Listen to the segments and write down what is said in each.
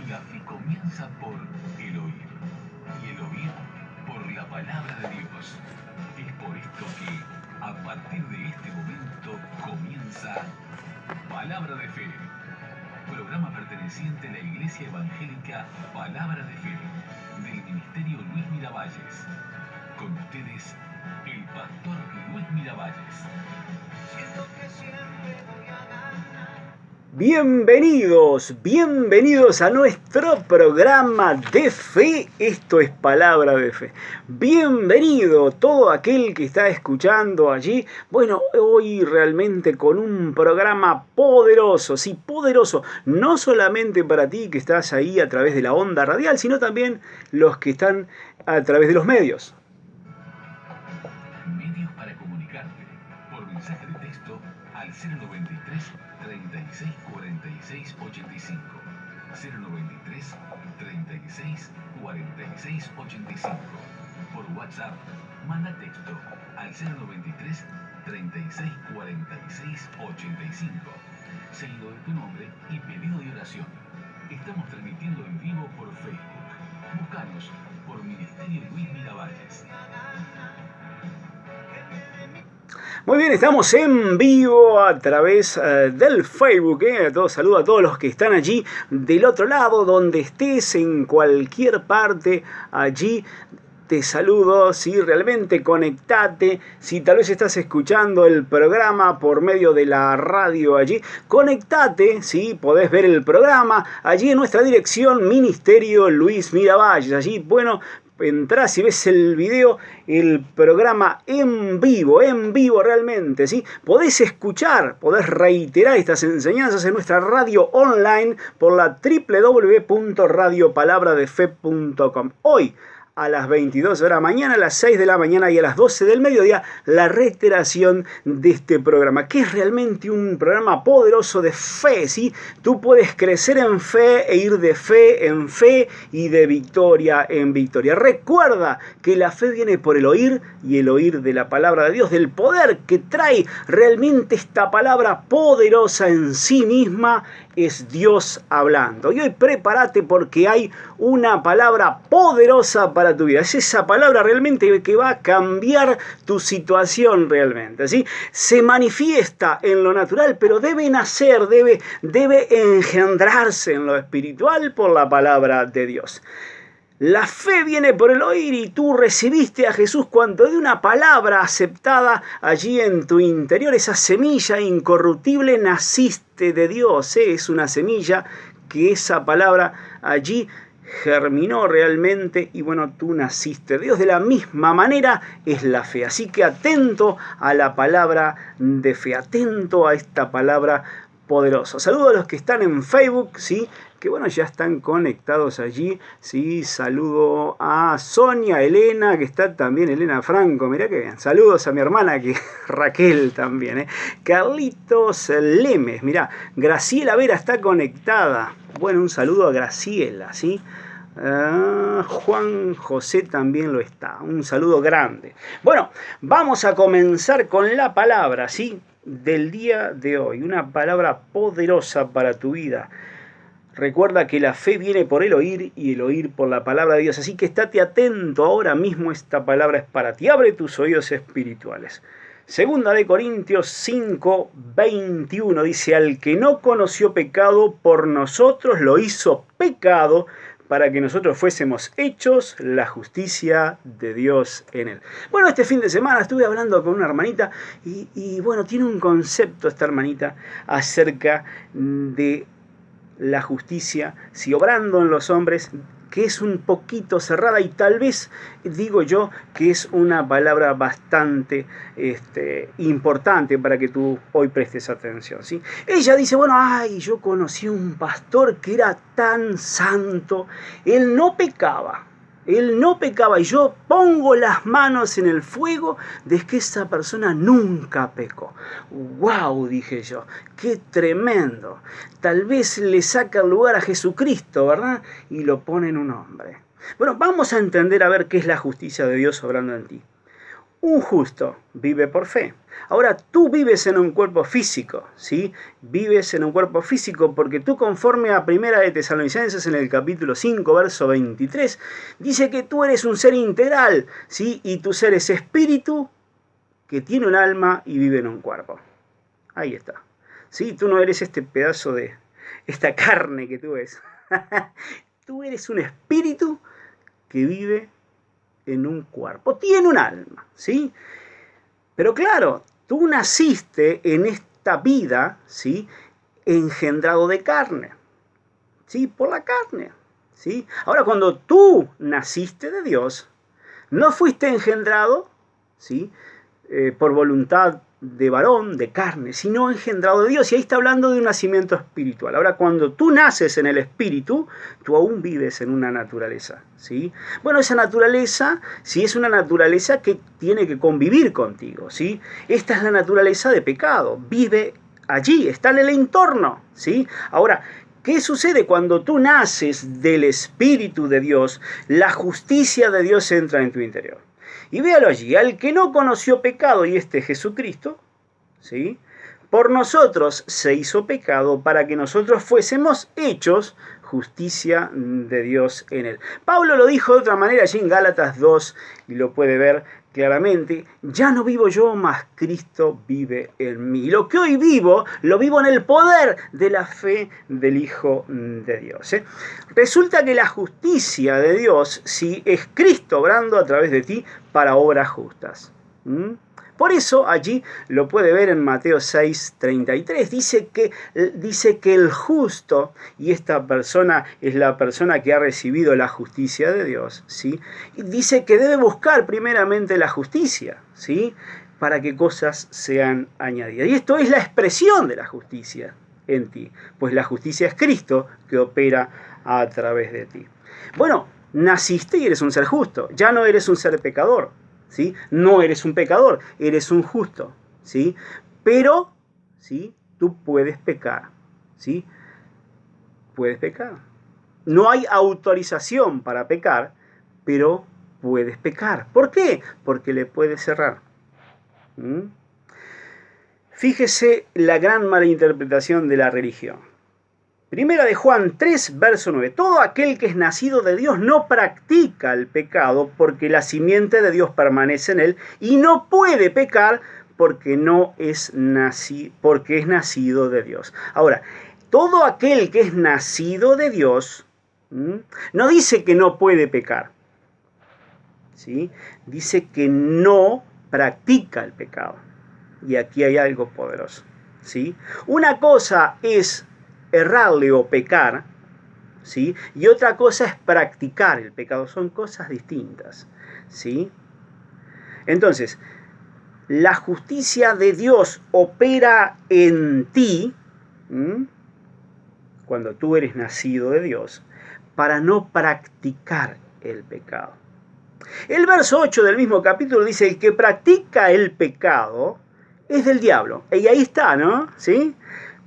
La fe comienza por el oír, y el oír por la palabra de Dios. Es por esto que, a partir de este momento, comienza Palabra de Fe, programa perteneciente a la Iglesia Evangélica Palabra de Fe, del Ministerio Luis Miravalles. Con ustedes, el pastor Luis Miravalles. Siento que siempre voy a ganar. Bienvenidos a nuestro programa de fe. Esto es Palabra de Fe. Bienvenido todo aquel que está escuchando allí. Bueno, hoy realmente con un programa poderoso, sí, poderoso. No solamente para ti que estás ahí a través de la onda radial, sino también los que están a través de los medios. Medios para comunicarte por mensaje de texto al 093 36 46 85. 093 36 46 85. Por WhatsApp, manda texto al 093 36 46 85. Seguido de tu nombre y pedido de oración. Estamos transmitiendo en vivo por Facebook. Búscanos por Ministerio Luis Miravalles. Muy bien, estamos en vivo a través del Facebook. Saludo a todos los que están allí del otro lado, donde estés, en cualquier parte allí. Te saludo, si realmente conectate, si tal vez estás escuchando el programa por medio de la radio allí, conectate, si podés ver el programa allí en nuestra dirección Ministerio Luis Miravalles. Allí, bueno, entrás y ves el video, el programa en vivo realmente, ¿sí? Podés escuchar, podés reiterar estas enseñanzas en nuestra radio online por la www.radiopalabradefe.com. Hoy, a las 22 horas mañana, a las 6 de la mañana y a las 12 del mediodía, la reiteración de este programa, que es realmente un programa poderoso de fe, ¿sí? Tú puedes crecer en fe e ir de fe en fe y de victoria en victoria. Recuerda que la fe viene por el oír y el oír de la palabra de Dios, del poder que trae realmente esta palabra poderosa en sí misma, es Dios hablando. Y hoy prepárate porque hay una palabra poderosa para tu vida. Es esa palabra realmente que va a cambiar tu situación realmente, ¿sí? Se manifiesta en lo natural, pero debe nacer, debe engendrarse en lo espiritual por la palabra de Dios. La fe viene por el oír y tú recibiste a Jesús cuando de una palabra aceptada allí en tu interior, esa semilla incorruptible, naciste de Dios. Es una semilla que esa palabra allí germinó realmente y bueno, tú naciste de Dios. De la misma manera es la fe. Así que atento a la palabra de fe, atento a esta palabra poderosa. Saludo a los que están en Facebook, ¿sí? Que bueno, ya están conectados allí, sí, saludo a Sonia, Elena, que está también, Elena Franco, mirá que bien, saludos a mi hermana, que Raquel también, Carlitos Lemes, mirá, Graciela Vera está conectada, bueno, un saludo a Graciela, ¿sí? Juan José también lo está, un saludo grande. Bueno, vamos a comenzar con la palabra, ¿sí? Del día de hoy, una palabra poderosa para tu vida. Recuerda que la fe viene por el oír y el oír por la palabra de Dios. Así que estate atento, ahora mismo esta palabra es para ti. Abre tus oídos espirituales. Segunda de Corintios 5, 21 dice: al que no conoció pecado, por nosotros lo hizo pecado, para que nosotros fuésemos hechos la justicia de Dios en él. Bueno, este fin de semana estuve hablando con una hermanita y bueno, tiene un concepto esta hermanita acerca de la justicia, si obrando en los hombres, que es un poquito cerrada y tal vez digo yo que es una palabra bastante importante para que tú hoy prestes atención, ¿sí? Ella dice, bueno, yo conocí un pastor que era tan santo, él no pecaba y yo pongo las manos en el fuego de que esa persona nunca pecó. ¡Wow!, dije yo, ¡qué tremendo! Tal vez le saca el lugar a Jesucristo, ¿verdad? Y lo pone en un hombre. Bueno, vamos a entender a ver qué es la justicia de Dios obrando en ti. Un justo vive por fe. Ahora, tú vives en un cuerpo físico, ¿sí? Vives en un cuerpo físico porque tú, conforme a Primera de Tesalonicenses en el capítulo 5, verso 23, dice que tú eres un ser integral, ¿sí? Y tu ser es espíritu que tiene un alma y vive en un cuerpo. Ahí está. ¿Sí? Tú no eres este pedazo de esta carne que tú ves. Tú eres un espíritu que vive en un cuerpo. Tiene un alma, ¿sí? Pero claro, tú naciste en esta vida, ¿sí? Engendrado de carne, ¿sí? Por la carne, ¿sí? Ahora, cuando tú naciste de Dios, no fuiste engendrado, ¿sí? Por voluntad de varón, de carne, sino engendrado de Dios. Y ahí está hablando de un nacimiento espiritual. Ahora, cuando tú naces en el espíritu, tú aún vives en una naturaleza, ¿sí? Bueno, esa naturaleza, sí, es una naturaleza que tiene que convivir contigo, ¿sí? Esta es la naturaleza de pecado. Vive allí, está en el entorno, ¿sí? Ahora, ¿qué sucede cuando tú naces del Espíritu de Dios? La justicia de Dios entra en tu interior. Y véalo allí, al que no conoció pecado, y este es Jesucristo, ¿sí? Por nosotros se hizo pecado para que nosotros fuésemos hechos justicia de Dios en él. Pablo lo dijo de otra manera allí en Gálatas 2, y lo puede ver claramente: ya no vivo yo, mas Cristo vive en mí. Lo que hoy vivo, lo vivo en el poder de la fe del Hijo de Dios. Resulta que la justicia de Dios, sí, es Cristo obrando a través de ti para obras justas. Por eso allí lo puede ver en Mateo 6:33. Dice que el justo, y esta persona es la persona que ha recibido la justicia de Dios, ¿sí? Y dice que debe buscar primeramente la justicia, ¿sí? Para que cosas sean añadidas. Y esto es la expresión de la justicia en ti, pues la justicia es Cristo que opera a través de ti. Bueno, naciste y eres un ser justo, ya no eres un ser pecador, ¿sí? No eres un pecador, eres un justo, ¿sí? Pero, ¿sí? Tú puedes pecar, ¿sí? Puedes pecar. No hay autorización para pecar, pero puedes pecar. ¿Por qué? Porque le puedes errar. Fíjese la gran malinterpretación de la religión. Primera de Juan 3, verso 9. Todo aquel que es nacido de Dios no practica el pecado, porque la simiente de Dios permanece en él, y no puede pecar porque es nacido de Dios. Ahora, todo aquel que es nacido de Dios, no dice que no puede pecar, ¿sí? Dice que no practica el pecado. Y aquí hay algo poderoso, ¿sí? Una cosa es errarle o pecar, ¿sí? Y otra cosa es practicar el pecado. Son cosas distintas, ¿sí? Entonces, la justicia de Dios opera en ti, cuando tú eres nacido de Dios, para no practicar el pecado. El verso 8 del mismo capítulo dice: el que practica el pecado es del diablo. Y ahí está, ¿no? ¿Sí?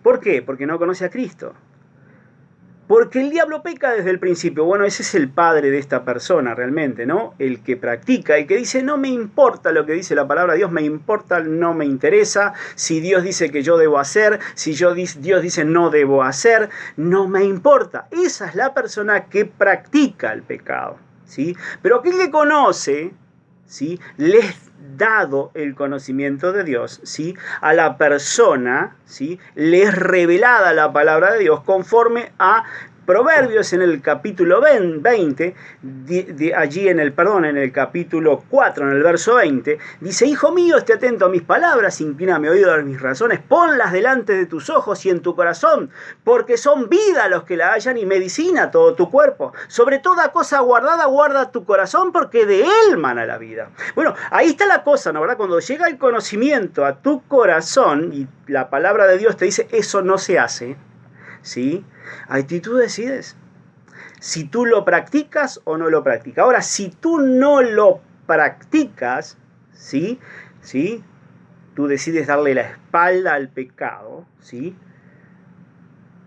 ¿Por qué? Porque no conoce a Cristo. Porque el diablo peca desde el principio. Bueno, ese es el padre de esta persona realmente, ¿no? El que practica, el que dice: no me importa lo que dice la palabra de Dios, me importa, no me interesa. Si Dios dice que yo debo hacer, si Dios dice no debo hacer, no me importa. Esa es la persona que practica el pecado, ¿sí? Pero aquel que conoce, ¿sí? Les dado el conocimiento de Dios, ¿sí? A la persona, ¿sí? Le es revelada la palabra de Dios conforme a Proverbios en el capítulo 20, allí en el capítulo 4, en el verso 20, dice: hijo mío, esté atento a mis palabras, inclina mi oído a mis razones, ponlas delante de tus ojos y en tu corazón, porque son vida los que la hallan y medicina todo tu cuerpo. Sobre toda cosa guardada, guarda tu corazón, porque de él mana la vida. Bueno, ahí está la cosa, ¿no? ¿Verdad? Cuando llega el conocimiento a tu corazón y la palabra de Dios te dice: eso no se hace, ¿sí? Ahí tú decides si tú lo practicas o no lo practicas. Ahora, si tú no lo practicas, ¿sí? ¿Sí? Tú decides darle la espalda al pecado, ¿sí?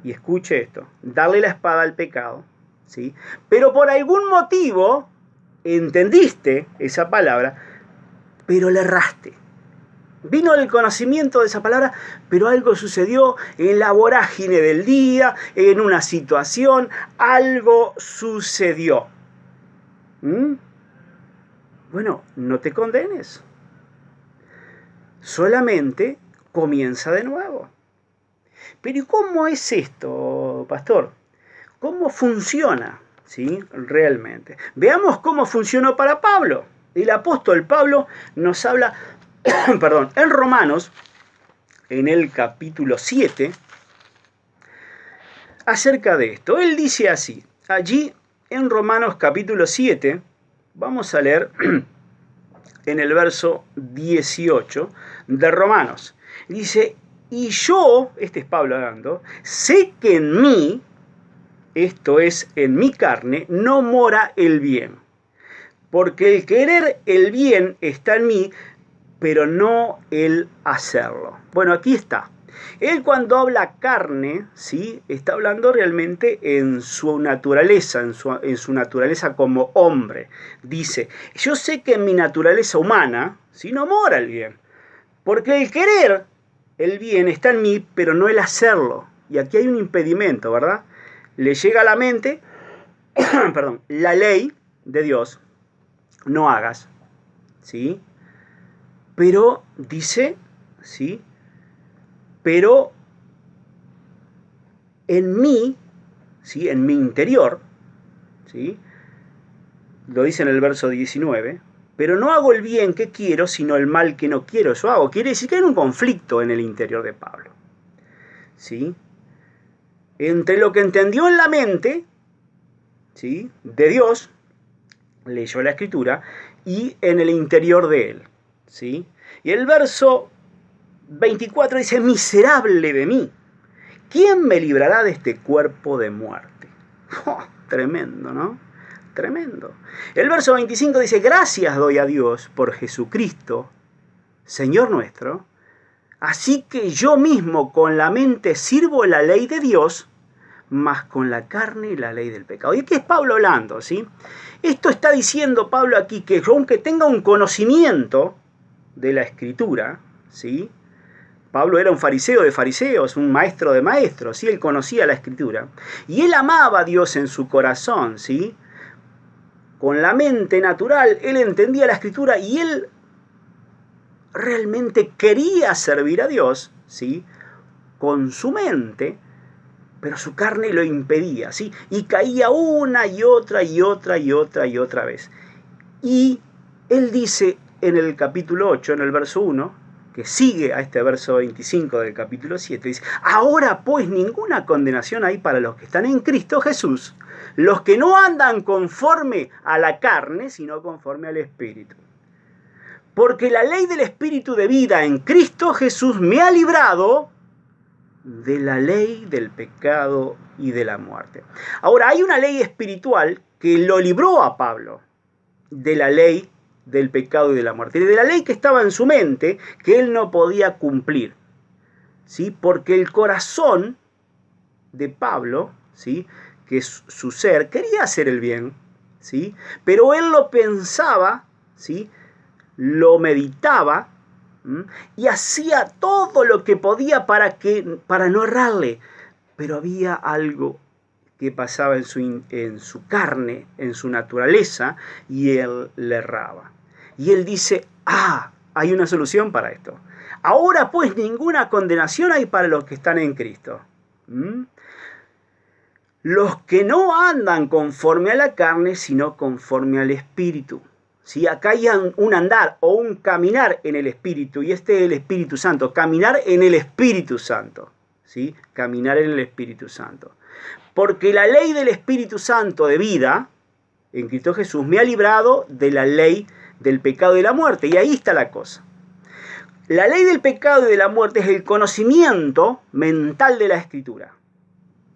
Y escuche esto: darle la espada al pecado, ¿sí? Pero por algún motivo entendiste esa palabra, pero le erraste. Vino el conocimiento de esa palabra, pero algo sucedió en la vorágine del día, en una situación, algo sucedió. Bueno, no te condenes. Solamente comienza de nuevo. Pero ¿y cómo es esto, pastor? ¿Cómo funciona? ¿Sí? Realmente. Veamos cómo funcionó para Pablo. El apóstol Pablo nos habla, perdón, en Romanos, en el capítulo 7, acerca de esto. Él dice así, allí en Romanos capítulo 7, vamos a leer en el verso 18 de Romanos. Dice, y yo, este es Pablo hablando, sé que en mí, esto es, en mi carne, no mora el bien. Porque el querer el bien está en mí, pero no el hacerlo. Bueno, aquí está. Él cuando habla carne, ¿sí? Está hablando realmente en su naturaleza, en su naturaleza como hombre. Dice, yo sé que en mi naturaleza humana, ¿sí? No mora el bien. Porque el querer el bien está en mí, pero no el hacerlo. Y aquí hay un impedimento, ¿verdad? Le llega a la mente, perdón, la ley de Dios, no hagas, ¿sí? Pero dice, ¿sí? Pero en mí, ¿sí? En mi interior, ¿sí? Lo dice en el verso 19, pero no hago el bien que quiero, sino el mal que no quiero, eso hago. Quiere decir que hay un conflicto en el interior de Pablo, ¿sí? Entre lo que entendió en la mente, ¿sí? De Dios, leyó la Escritura, y en el interior de él, ¿sí? Y el verso 24 dice, miserable de mí, ¿quién me librará de este cuerpo de muerte? Oh, tremendo, ¿no? Tremendo. El verso 25 dice, gracias doy a Dios por Jesucristo, Señor nuestro, así que yo mismo con la mente sirvo la ley de Dios, mas con la carne la ley del pecado. Y aquí es Pablo hablando, ¿sí? Esto está diciendo Pablo aquí, que aunque tenga un conocimiento de la Escritura, ¿sí? Pablo era un fariseo de fariseos, un maestro de maestros, ¿sí? Él conocía la Escritura. Y él amaba a Dios en su corazón, ¿sí? Con la mente natural, él entendía la Escritura y él realmente quería servir a Dios, ¿sí? Con su mente, pero su carne lo impedía, ¿sí? Y caía una y otra y otra y otra y otra vez. Y él dice en el capítulo 8, en el verso 1, que sigue a este verso 25 del capítulo 7, dice, ahora pues ninguna condenación hay para los que están en Cristo Jesús, los que no andan conforme a la carne, sino conforme al Espíritu. Porque la ley del Espíritu de vida en Cristo Jesús me ha librado de la ley del pecado y de la muerte. Ahora, hay una ley espiritual que lo libró a Pablo de la ley del pecado y de la muerte, y de la ley que estaba en su mente, que él no podía cumplir, ¿sí? Porque el corazón de Pablo, ¿sí? Que es su ser, quería hacer el bien, ¿sí? Pero él lo pensaba, ¿sí? Lo meditaba, y hacía todo lo que podía para no errarle, pero había algo que pasaba en su carne, en su naturaleza, y él le erraba. Y él dice, hay una solución para esto. Ahora pues ninguna condenación hay para los que están en Cristo. Los que no andan conforme a la carne, sino conforme al Espíritu. ¿Sí? Acá hay un andar o un caminar en el Espíritu, y este es el Espíritu Santo, caminar en el Espíritu Santo, ¿sí? Caminar en el Espíritu Santo. Porque la ley del Espíritu Santo de vida, en Cristo Jesús, me ha librado de la ley del pecado y de la muerte, y ahí está la cosa. La ley del pecado y de la muerte es el conocimiento mental de la Escritura,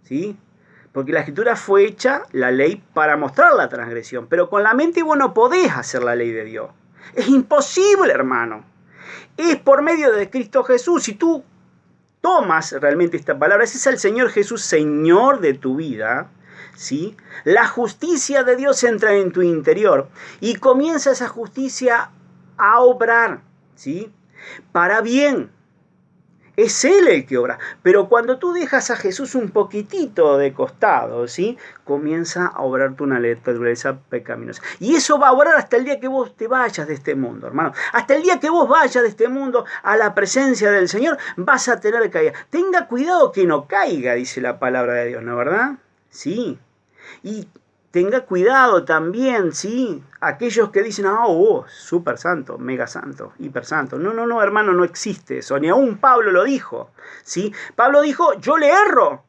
¿sí? Porque la Escritura fue hecha, la ley, para mostrar la transgresión. Pero con la mente vos no podés hacer la ley de Dios. Es imposible, hermano. Es por medio de Cristo Jesús. Si tú tomas realmente esta palabra, ese es el Señor Jesús, Señor de tu vida, ¿sí? La justicia de Dios entra en tu interior y comienza esa justicia a obrar, ¿sí? Para bien. Es Él el que obra. Pero cuando tú dejas a Jesús un poquitito de costado, ¿sí? Comienza a obrar tu naturaleza pecaminosa. Y eso va a obrar hasta el día que vos te vayas de este mundo, hermano. Hasta el día que vos vayas de este mundo a la presencia del Señor, vas a tener caída. Tenga cuidado que no caiga, dice la palabra de Dios, ¿no es verdad? Sí. Y tenga cuidado también, ¿sí? Aquellos que dicen, súper santo, mega santo, hiper santo. No, hermano, no existe eso. Ni aún Pablo lo dijo, ¿sí? Pablo dijo, yo le erro.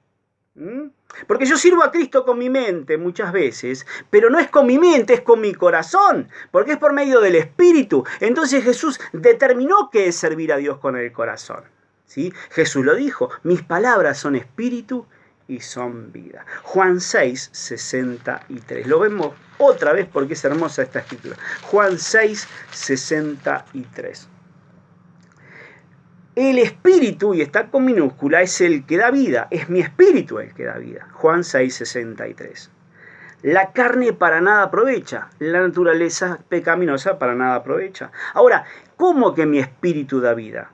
Porque yo sirvo a Cristo con mi mente muchas veces, pero no es con mi mente, es con mi corazón, porque es por medio del Espíritu. Entonces Jesús determinó qué es servir a Dios con el corazón, ¿sí? Jesús lo dijo, mis palabras son espíritu y son vida. Juan 6, 63. Lo vemos otra vez porque es hermosa esta escritura. Juan 6, 63. El espíritu, y está con minúscula, es el que da vida. Es mi espíritu el que da vida. Juan 6, 63. La carne para nada aprovecha. La naturaleza pecaminosa para nada aprovecha. Ahora, ¿cómo que mi espíritu da vida?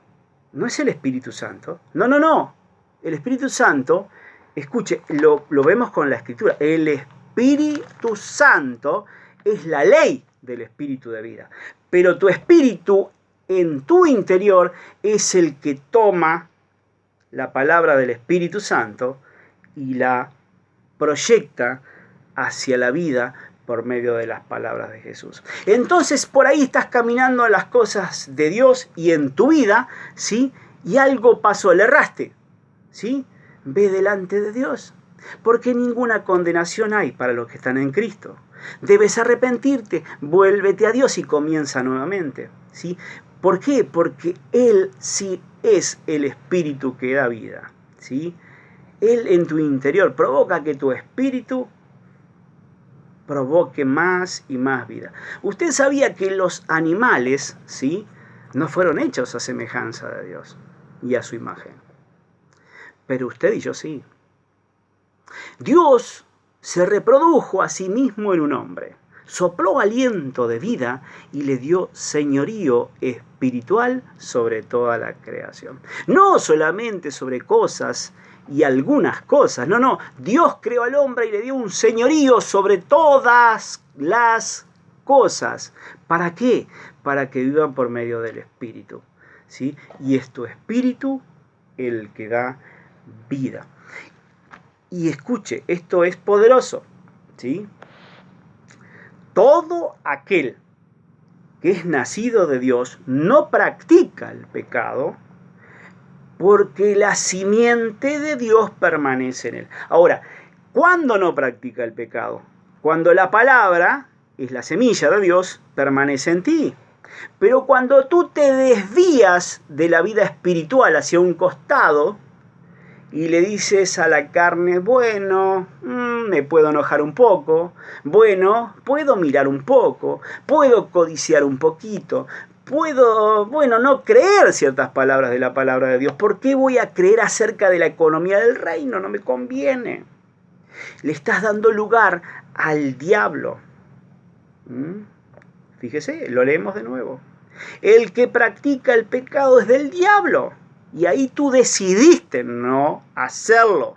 ¿No es el Espíritu Santo? No. El Espíritu Santo, escuche, lo vemos con la Escritura. El Espíritu Santo es la ley del Espíritu de vida. Pero tu espíritu en tu interior es el que toma la palabra del Espíritu Santo y la proyecta hacia la vida por medio de las palabras de Jesús. Entonces por ahí estás caminando en las cosas de Dios y en tu vida, ¿sí? Y algo pasó, le erraste, ¿sí? Ve delante de Dios, porque ninguna condenación hay para los que están en Cristo. Debes arrepentirte, vuélvete a Dios y comienza nuevamente, ¿sí? ¿Por qué? Porque Él sí es el Espíritu que da vida, ¿sí? Él en tu interior provoca que tu espíritu provoque más y más vida. Usted sabía que los animales, ¿sí? No fueron hechos a semejanza de Dios y a su imagen. Pero usted y yo sí. Dios se reprodujo a sí mismo en un hombre, sopló aliento de vida y le dio señorío espiritual sobre toda la creación. No solamente sobre cosas y algunas cosas, no. Dios creó al hombre y le dio un señorío sobre todas las cosas. ¿Para qué? Para que vivan por medio del Espíritu, ¿sí? Y es tu Espíritu el que da vida. Y escuche, esto es poderoso, ¿sí? Todo aquel que es nacido de Dios no practica el pecado, porque la simiente de Dios permanece en él. Ahora, ¿cuándo no practica el pecado? Cuando la palabra, es la semilla de Dios, permanece en ti. Pero cuando tú te desvías de la vida espiritual hacia un costado y le dices a la carne, bueno, me puedo enojar un poco, bueno, puedo mirar un poco, puedo codiciar un poquito, puedo, no creer ciertas palabras de la palabra de Dios. ¿Por qué voy a creer acerca de la economía del reino? No me conviene. Le estás dando lugar al diablo. Fíjese, lo leemos de nuevo. El que practica el pecado es del diablo. Y ahí tú decidiste no hacerlo.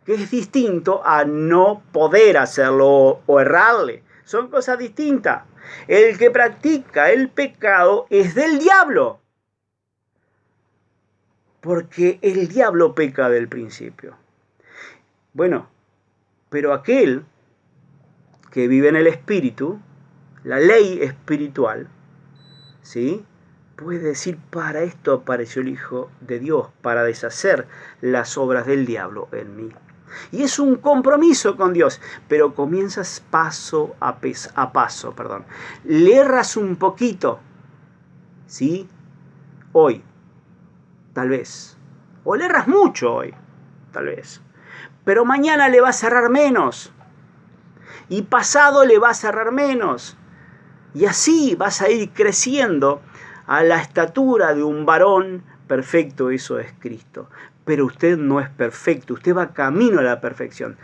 Que es distinto a no poder hacerlo o errarle. Son cosas distintas. El que practica el pecado es del diablo. Porque el diablo peca del principio. Bueno, pero aquel que vive en el Espíritu, la ley espiritual, ¿sí? Puede decir, para esto apareció el Hijo de Dios, para deshacer las obras del diablo en mí. Y es un compromiso con Dios, pero comienzas paso a paso. Le erras un poquito, ¿sí? Hoy, tal vez. O le erras mucho hoy, tal vez. Pero mañana le vas a errar menos. Y pasado le vas a errar menos. Y así vas a ir creciendo a la estatura de un varón perfecto, eso es Cristo. Pero usted no es perfecto, usted va camino a la perfección.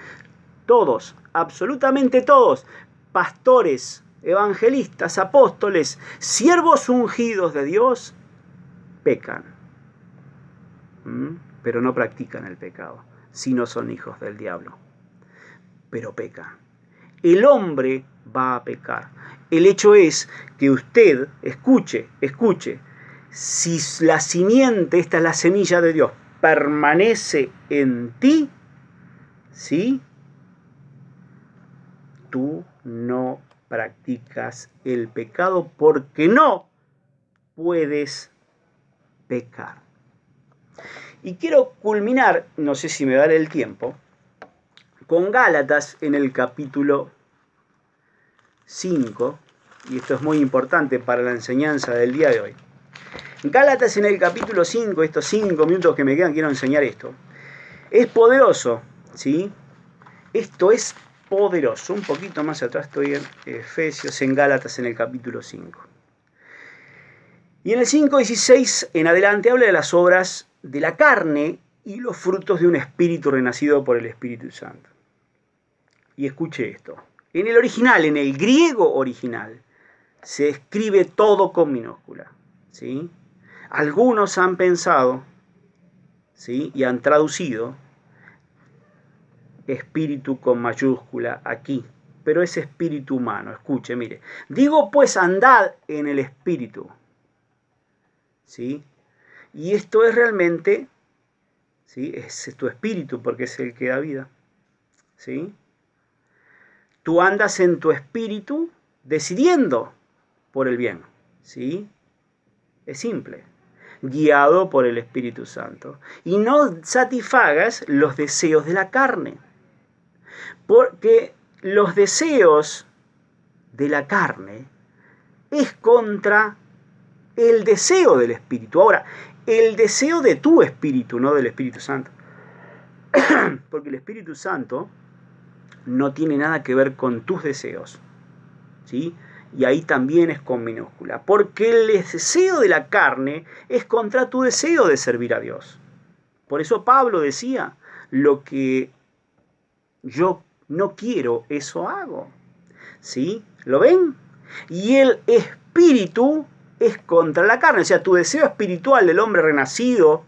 Todos, absolutamente todos, pastores, evangelistas, apóstoles, siervos ungidos de Dios, pecan. Pero no practican el pecado, sino son hijos del diablo. Pero pecan. El hombre va a pecar. El hecho es que usted, escuche, si la simiente, esta es la semilla de Dios, permanece en ti, ¿sí? Tú no practicas el pecado porque no puedes pecar. Y quiero culminar, no sé si me dará el tiempo, con Gálatas en el capítulo 5, y esto es muy importante para la enseñanza del día de hoy. Gálatas en el capítulo 5, estos 5 minutos que me quedan, quiero enseñar esto. Es poderoso, ¿sí? Esto es poderoso. Un poquito más atrás estoy en Efesios, en Gálatas en el capítulo 5. Y en el 5:16 en adelante habla de las obras de la carne y los frutos de un espíritu renacido por el Espíritu Santo. Y escuche esto. En el original, en el griego original, se escribe todo con minúscula, ¿sí? Algunos han pensado, ¿sí?, y han traducido espíritu con mayúscula aquí, pero es espíritu humano. Escuche, mire. Digo pues, andad en el espíritu, ¿sí? Y esto es realmente, ¿sí?, es tu espíritu, porque es el que da vida, ¿sí? Tú andas en tu espíritu decidiendo por el bien, ¿sí? Es simple. Guiado por el Espíritu Santo. Y no satisfagas los deseos de la carne. Porque los deseos de la carne es contra el deseo del Espíritu. Ahora, el deseo de tu espíritu, no del Espíritu Santo. Porque el Espíritu Santo no tiene nada que ver con tus deseos, ¿sí? Y ahí también es con minúscula. Porque el deseo de la carne es contra tu deseo de servir a Dios. Por eso Pablo decía, lo que yo no quiero, eso hago. ¿Sí? ¿Lo ven? Y el espíritu es contra la carne. O sea, tu deseo espiritual del hombre renacido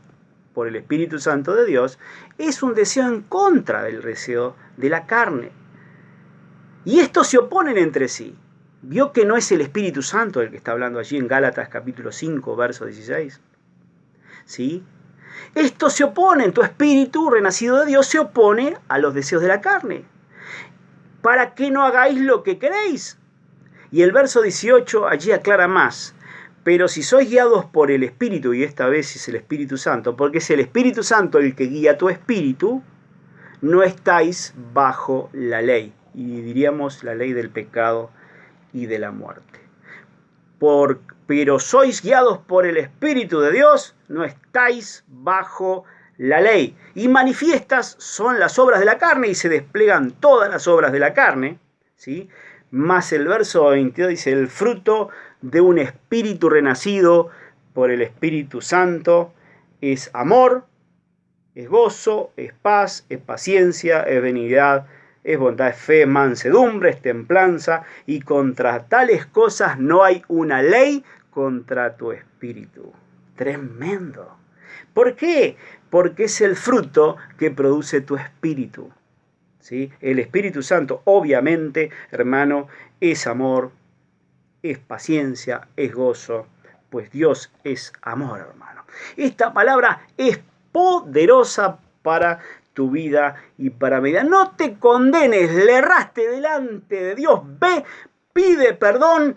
por el Espíritu Santo de Dios es un deseo en contra del deseo de la carne. Y estos se oponen entre sí. ¿Vio que no es el Espíritu Santo el que está hablando allí en Gálatas capítulo 5, verso 16? ¿Sí? Esto se opone, tu espíritu renacido de Dios se opone a los deseos de la carne. Para que no hagáis lo que queréis. Y el verso 18 allí aclara más. Pero si sois guiados por el Espíritu, y esta vez es el Espíritu Santo, porque es el Espíritu Santo el que guía tu espíritu, no estáis bajo la ley. Y diríamos la ley del pecado y de la muerte. Pero sois guiados por el Espíritu de Dios, no estáis bajo la ley. Y manifiestas son las obras de la carne, y se desplegan todas las obras de la carne, ¿sí? Más el verso 22 dice, el fruto de un espíritu renacido por el Espíritu Santo es amor, es gozo, es paz, es paciencia, es benignidad, es bondad, es fe, mansedumbre, es templanza, y contra tales cosas no hay una ley contra tu espíritu. Tremendo. ¿Por qué? Porque es el fruto que produce tu espíritu, ¿sí? El Espíritu Santo, obviamente, hermano, es amor, es paciencia, es gozo, pues Dios es amor, hermano. Esta palabra es poderosa para tu vida y para mi vida. No te condenes, le erraste delante de Dios. Ve, pide perdón,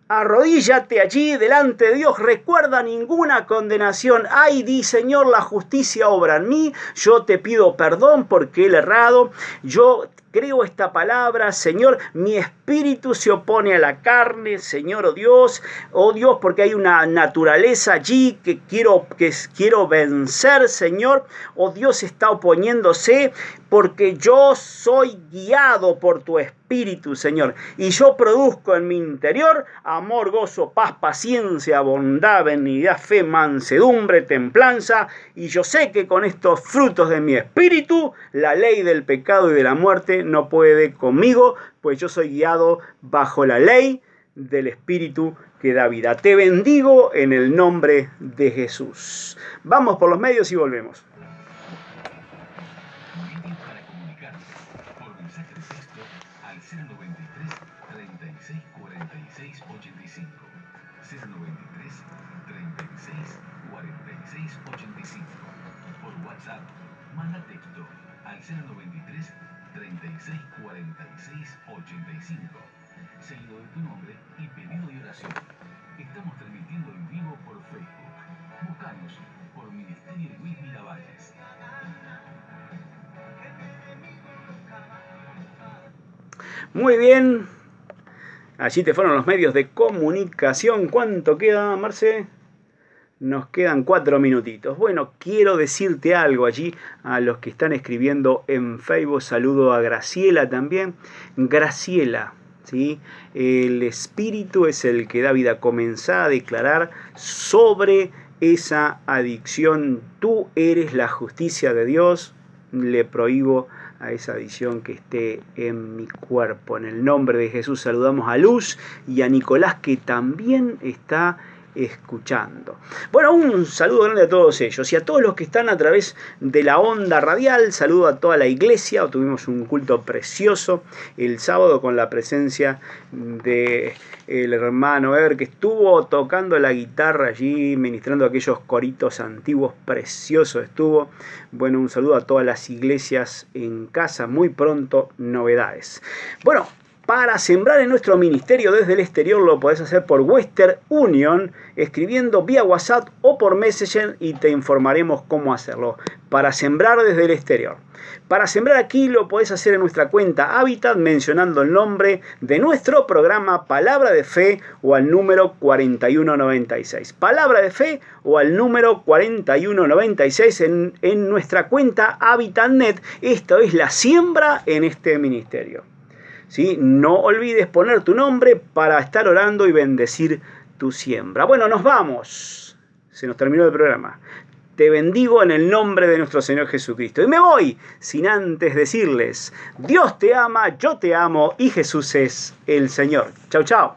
arrodíllate allí delante de Dios. Recuerda ninguna condenación. Ay, di, Señor, la justicia obra en mí. Yo te pido perdón porque he errado. Yo creo esta palabra, Señor, mi espíritu se opone a la carne, Señor, oh Dios, porque hay una naturaleza allí que quiero vencer, Señor, oh Dios, está oponiéndose, porque yo soy guiado por tu espíritu, Señor, y yo produzco en mi interior amor, gozo, paz, paciencia, bondad, benignidad, fe, mansedumbre, templanza, y yo sé que con estos frutos de mi espíritu, la ley del pecado y de la muerte no puede conmigo, pues yo soy guiado bajo la ley del Espíritu que da vida. Te bendigo en el nombre de Jesús. Vamos por los medios y volvemos. Medios para comunicarse por mensaje de texto al 093 36 46 85. 093 36 46 85. Por WhatsApp, manda texto al 093 36 46 85. Seguido de tu nombre y pedido de oración. Estamos transmitiendo en vivo por Facebook. Búscanos por Ministerio Luis Miravalles. Muy bien. Allí te fueron los medios de comunicación. ¿Cuánto queda, Marce? Nos quedan 4 minutitos. Bueno, quiero decirte algo allí a los que están escribiendo en Facebook. Saludo a Graciela también. Graciela, ¿sí? El Espíritu es el que da vida. Comenzá a declarar sobre esa adicción. Tú eres la justicia de Dios. Le prohíbo a esa adicción que esté en mi cuerpo. En el nombre de Jesús saludamos a Luz y a Nicolás, que también está escuchando. Bueno, un saludo grande a todos ellos y a todos los que están a través de la onda radial. Saludo a toda la iglesia. Tuvimos un culto precioso el sábado con la presencia de el hermano Ever, que estuvo tocando la guitarra allí, ministrando aquellos coritos antiguos. Precioso estuvo. Bueno, un saludo a todas las iglesias en casa. Muy pronto novedades. Bueno, para sembrar en nuestro ministerio desde el exterior lo podés hacer por Western Union, escribiendo vía WhatsApp o por Messenger, y te informaremos cómo hacerlo. Para sembrar desde el exterior. Para sembrar aquí lo podés hacer en nuestra cuenta Habitat, mencionando el nombre de nuestro programa Palabra de Fe o al número 4196. Palabra de Fe o al número 4196 en nuestra cuenta HabitatNet. Esto es la siembra en este ministerio. ¿Sí? No olvides poner tu nombre para estar orando y bendecir tu siembra. Bueno, nos vamos. Se nos terminó el programa. Te bendigo en el nombre de nuestro Señor Jesucristo. Y me voy sin antes decirles, Dios te ama, yo te amo y Jesús es el Señor. Chau, chau.